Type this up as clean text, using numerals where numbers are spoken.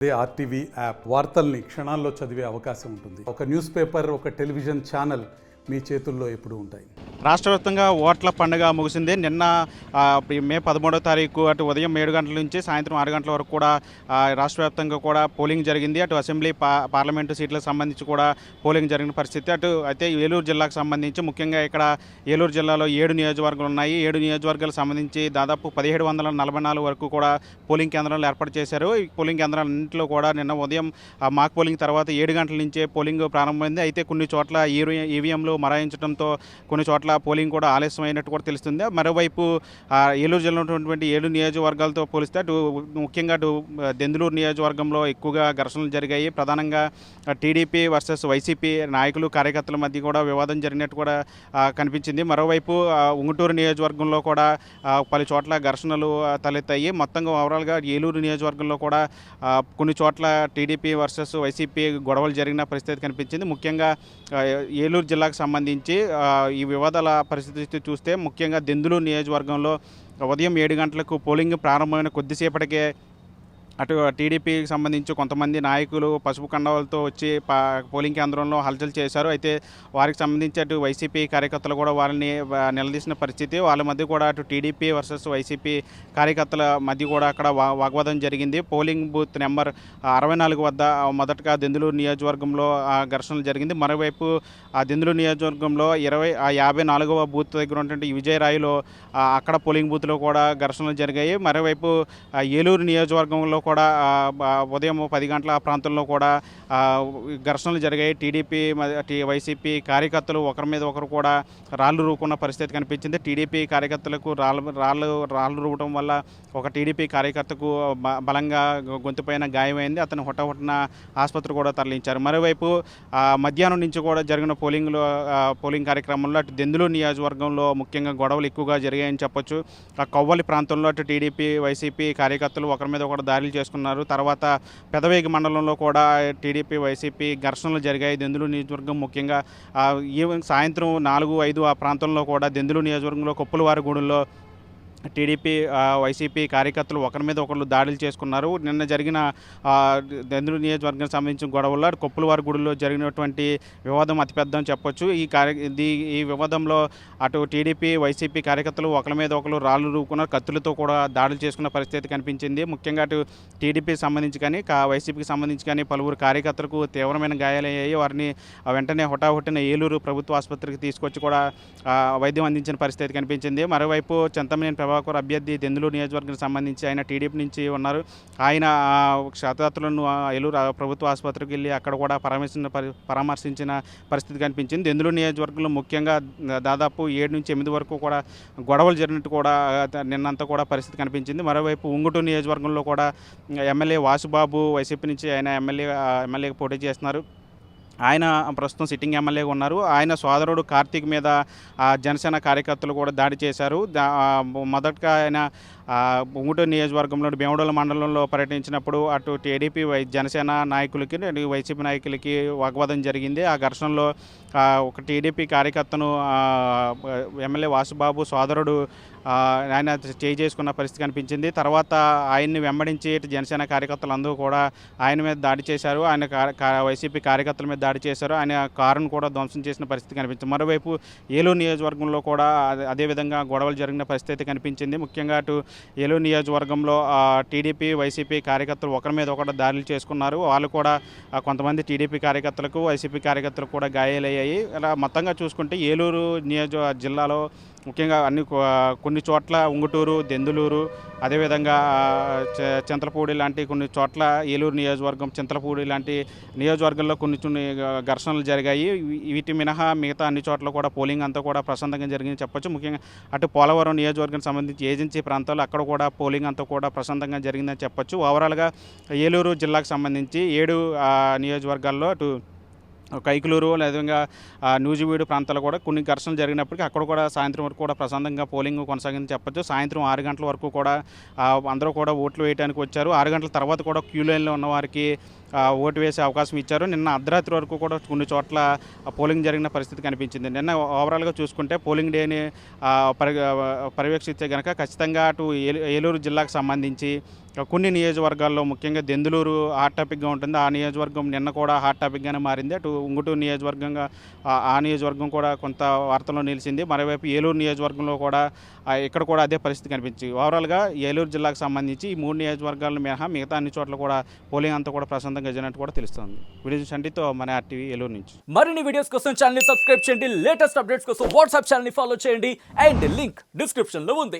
అదే RTV app వార్తల్ని క్షణాల్లో చదివే అవకాశం ఉంటుంది. ఒక న్యూస్ పేపర్, ఒక టెలివిజన్ ఛానల్ మీ చేతుల్లో ఎప్పుడూ ఉంటాయి. రాష్ట్ర వ్యాప్తంగా ఓట్ల పండుగ ముగిసింది. నిన్న మే 13వ తారీఖు అటు ఉదయం 7 గంటల నుంచి సాయంత్రం 6 గంటల వరకు కూడా రాష్ట్ర వ్యాప్తంగా కూడా పోలింగ్ జరిగింది. అటు అసెంబ్లీ పార్లమెంటు సీట్లకు సంబంధించి కూడా పోలింగ్ జరిగిన పరిస్థితి. అయితే ఏలూరు జిల్లాకు సంబంధించి ముఖ్యంగా ఇక్కడ ఏలూరు జిల్లాలో 7 నియోజకవర్గాలు ఉన్నాయి. 7 నియోజకవర్గాలకు సంబంధించి దాదాపు 1744 వరకు కూడా పోలింగ్ కేంద్రాలు ఏర్పాటు చేశారు. ఈ పోలింగ్ కేంద్రాలన్నింటిలో కూడా నిన్న ఉదయం మాక్ పోలింగ్ తర్వాత 7 గంటల నుంచే పోలింగ్ ప్రారంభమైంది. అయితే కొన్ని చోట్ల ఈవీఎంలు మరాయించడంతో కొన్ని చోట్ల పోలింగ్ కూడా ఆలస్యమైనట్టు కూడా తెలుస్తుంది. మరోవైపు ఏలూరు జిల్లాలో ఉన్నటువంటి 7 నియోజకవర్గాలతో పోలిస్తే అటు ముఖ్యంగా అటు దెందులూరు నియోజకవర్గంలో ఎక్కువగా ఘర్షణలు జరిగాయి. ప్రధానంగా టీడీపీ వర్సెస్ వైసీపీ నాయకులు కార్యకర్తల మధ్య కూడా వివాదం జరిగినట్టు కూడా కనిపించింది. మరోవైపు ఉంగుటూరు నియోజకవర్గంలో కూడా పలు చోట్ల ఘర్షణలు తలెత్తాయి. మొత్తంగా ఓవరాల్గా ఏలూరు నియోజకవర్గంలో కూడా కొన్ని చోట్ల టీడీపీ వర్సెస్ వైసీపీ గొడవలు జరిగిన పరిస్థితి కనిపించింది. ముఖ్యంగా ఏలూరు జిల్లాకు సంబంధించి ఈ వివాదాల పరిస్థితి చూస్తే ముఖ్యంగా దెందులూరు నియోజకవర్గంలో ఉదయం 7 గంటలకు పోలింగ్ ప్రారంభమైన కొద్దిసేపటికే అటు టీడీపీకి సంబంధించి కొంతమంది నాయకులు పసుపు కండవాలతో వచ్చి పోలింగ్ కేంద్రంలో హల్చల్ చేశారు. అయితే వారికి సంబంధించి అటు వైసీపీ కార్యకర్తలు కూడా వాళ్ళని నిలదీసిన పరిస్థితి. వాళ్ళ మధ్య కూడా అటు టీడీపీ వర్సెస్ వైసీపీ కార్యకర్తల మధ్య కూడా అక్కడ వాగ్వాదం జరిగింది. పోలింగ్ బూత్ నెంబర్ 64 వద్ద మొదటగా దెందులూరు నియోజకవర్గంలో ఘర్షణలు జరిగింది. మరోవైపు ఆ దెందులూరు నియోజకవర్గంలో 54వ బూత్ దగ్గర ఉన్నటువంటి విజయరాయిలో అక్కడ పోలింగ్ బూత్లో కూడా ఘర్షణలు జరిగాయి. మరోవైపు ఏలూరు నియోజకవర్గంలో కూడా ఉదయం 10 గంటల ప్రాంతంలో కూడా ఘర్షణలు జరిగాయి. టీడీపీ వైసీపీ కార్యకర్తలు ఒకరి మీద ఒకరు కూడా రాళ్లు రూకున్న పరిస్థితి కనిపించింది. టీడీపీ కార్యకర్తలకు రాళ్ళు రూపడం వల్ల ఒక టీడీపీ కార్యకర్తకు బలంగా గొంతుపైన గాయమైంది. అతను హుటాహుటిన ఆసుపత్రి కూడా తరలించారు. మరోవైపు మధ్యాహ్నం నుంచి కూడా జరిగిన పోలింగ్ కార్యక్రమంలో అటు దెందులూరు నియోజకవర్గంలో ముఖ్యంగా గొడవలు ఎక్కువగా జరిగాయని చెప్పొచ్చు. ఆ కవ్వలి ప్రాంతంలో అటు టీడీపీ వైసీపీ కార్యకర్తలు ఒకరి మీద ఒకరు దాడులు చేసుకున్నారు. తర్వాత పెదవేగి మండలంలో కూడా టీడీపీ వైసీపీ ఘర్షణలు జరిగాయి. దెందులూరు నియోజకవర్గం ముఖ్యంగా సాయంత్రం 4-5 ఆ ప్రాంతంలో కూడా దెందులూరు నియోజకవర్గంలో కొప్పులవారిగూడెంలో టీడీపీ వైసీపీ కార్యకర్తలు ఒకరి మీద ఒకరు దాడులు చేసుకున్నారు. నిన్న జరిగిన దెందులూరు నియోజకవర్గానికి సంబంధించిన గొడవల్లో కొప్పులవారిగూడెంలో జరిగినటువంటి వివాదం అతిపెద్ద అని చెప్పొచ్చు. ఈ వివాదంలో అటు టీడీపీ వైసీపీ కార్యకర్తలు ఒకరి మీద ఒకరు రాళ్ళు రూకున్నారు. కత్తులతో కూడా దాడులు చేసుకున్న పరిస్థితి కనిపించింది. ముఖ్యంగా అటు టీడీపీకి సంబంధించి కానీ వైసీపీకి సంబంధించి కానీ పలువురు కార్యకర్తలకు తీవ్రమైన గాయాలయ్యాయి. వారిని వెంటనే హుటాహుటిన ఏలూరు ప్రభుత్వ ఆసుపత్రికి తీసుకొచ్చి కూడా వైద్యం అందించిన పరిస్థితి కనిపించింది. మరోవైపు చింతమనేని ప్రభాకర్ అభ్యర్థి దెందులూరు నియోజకవర్గానికి సంబంధించి ఆయన టీడీపీ నుంచి ఉన్నారు. ఆయన క్షతగాత్రులను ఏలూరు ప్రభుత్వ ఆసుపత్రికి వెళ్ళి అక్కడ కూడా పరామర్శించిన పరిస్థితి కనిపించింది. దెందులూరు నియోజకవర్గంలో ముఖ్యంగా దాదాపు 7-8 వరకు కూడా గొడవలు జరిగినట్టు కూడా నిన్నంతా కూడా పరిస్థితి కనిపించింది. మరోవైపు ఉంగుటూరు నియోజకవర్గంలో కూడా ఎమ్మెల్యే వాసుబాబు వైసీపీ నుంచి ఆయన ఎమ్మెల్యేగా పోటీ చేస్తున్నారు. ఆయన ప్రస్తుతం సిట్టింగ్ ఎమ్మెల్యేగా ఉన్నారు. ఆయన సోదరుడు కార్తీక్ మీద జనసేన కార్యకర్తలు కూడా దాడి చేశారు. మొదటగా ఆయన ఉంగుటూరు నియోజకవర్గంలోని భీమడోలు మండలంలో పర్యటించినప్పుడు అటు టీడీపీ జనసేన నాయకులకి వైసీపీ నాయకులకి వాగ్వాదం జరిగింది. ఆ ఘర్షణలో ఒక టీడీపీ కార్యకర్తను ఎమ్మెల్యే వాసుబాబు సోదరుడు ఆయన చేసుకున్న పరిస్థితి కనిపించింది. తర్వాత ఆయన్ని వెంబడించి జనసేన కార్యకర్తలు అందరూ కూడా ఆయన మీద దాడి చేశారు. ఆయన వైసీపీ కార్యకర్తల మీద దాడి చేశారు. ఆయన కారును కూడా ధ్వంసం చేసిన పరిస్థితి కనిపించింది. మరోవైపు ఏలూరు నియోజకవర్గంలో కూడా అదేవిధంగా గొడవలు జరిగిన పరిస్థితి కనిపించింది. ముఖ్యంగా అటు ఏలూరు నియోజకవర్గంలో టీడీపీ వైసీపీ కార్యకర్తలు ఒకరి మీద ఒకరు దాడులు చేసుకున్నారు. వాళ్ళు కూడా కొంతమంది టీడీపీ కార్యకర్తలకు వైసీపీ కార్యకర్తలకు కూడా గాయాలయ్యాయి. ఇలా మొత్తంగా చూసుకుంటే ఏలూరు జిల్లాలో ముఖ్యంగా కొన్ని చోట్ల ఉంగుటూరు, దెందులూరు, అదేవిధంగా చింతలపూడి లాంటి కొన్ని చోట్ల ఏలూరు నియోజకవర్గం, చింతలపూడి లాంటి నియోజకవర్గంలో కొన్ని ఘర్షణలు జరిగాయి. వీటి మినహా మిగతా అన్ని చోట్ల కూడా పోలింగ్ అంతా కూడా ప్రశాంతంగా జరిగిందని చెప్పొచ్చు. ముఖ్యంగా అటు పోలవరం నియోజకవర్గానికి సంబంధించి ఏజెన్సీ ప్రాంతాల్లో అక్కడ కూడా పోలింగ్ అంతా కూడా ప్రశాంతంగా జరిగిందని చెప్పొచ్చు. ఓవరాల్గా ఏలూరు జిల్లాకు సంబంధించి 7 నియోజకవర్గాల్లో అటు కైకులూరు అదేవిధంగా నూజివీడు ప్రాంతాల్లో కూడా కొన్ని ఘర్షణలు జరిగినప్పటికీ అక్కడ కూడా సాయంత్రం వరకు కూడా ప్రశాంతంగా పోలింగ్ కొనసాగిందని చెప్పొచ్చు. సాయంత్రం 6 గంటల వరకు కూడా అందరూ కూడా ఓట్లు వేయడానికి వచ్చారు. 6 గంటల తర్వాత కూడా క్యూ లైన్లో ఉన్న వారికి ఓటు వేసే అవకాశం ఇచ్చారు. నిన్న అర్ధరాత్రి వరకు కూడా కొన్ని చోట్ల పోలింగ్ జరిగిన పరిస్థితి కనిపించింది. నిన్న ఓవరాల్గా చూసుకుంటే పోలింగ్ డేని పర్యవేక్షిస్తే కనుక ఖచ్చితంగా అటు ఏలూరు జిల్లాకు సంబంధించి కొన్ని నియోజకవర్గాల్లో ముఖ్యంగా దెందులూరు హాట్ టాపిక్గా ఉంటుంది. ఆ నియోజకవర్గం నిన్న కూడా హాట్ టాపిక్గానే మారింది. అటు ఉంగుటూరు నియోజకవర్గంగా ఆ నియోజకవర్గం కూడా కొంత వార్తల్లో నిలిచింది. మరోవైపు ఏలూరు నియోజకవర్గంలో కూడా ఇక్కడ కూడా అదే పరిస్థితి కనిపించింది. ఓవరాల్గా ఏలూరు జిల్లాకు సంబంధించి ఈ 3 నియోజకవర్గాలను మినహా మిగతా అన్ని చోట్ల కూడా పోలింగ్ అంతా కూడా ప్రశాంతంగా జరిగినట్టు కూడా తెలుస్తుంది. వీడియో షంటితో మన RTV ఏలూరు నుంచి. మరిన్ని వీడియోస్ కోసం ఛానల్ ని సబ్స్క్రైబ్ చేయండి, లేటెస్ట్ అప్డేట్స్ కోసం వాట్సాప్ ఛానల్ ని ఫాలో చేయండి అండ్ లింక్ డిస్క్రిప్షన్ లో ఉంది.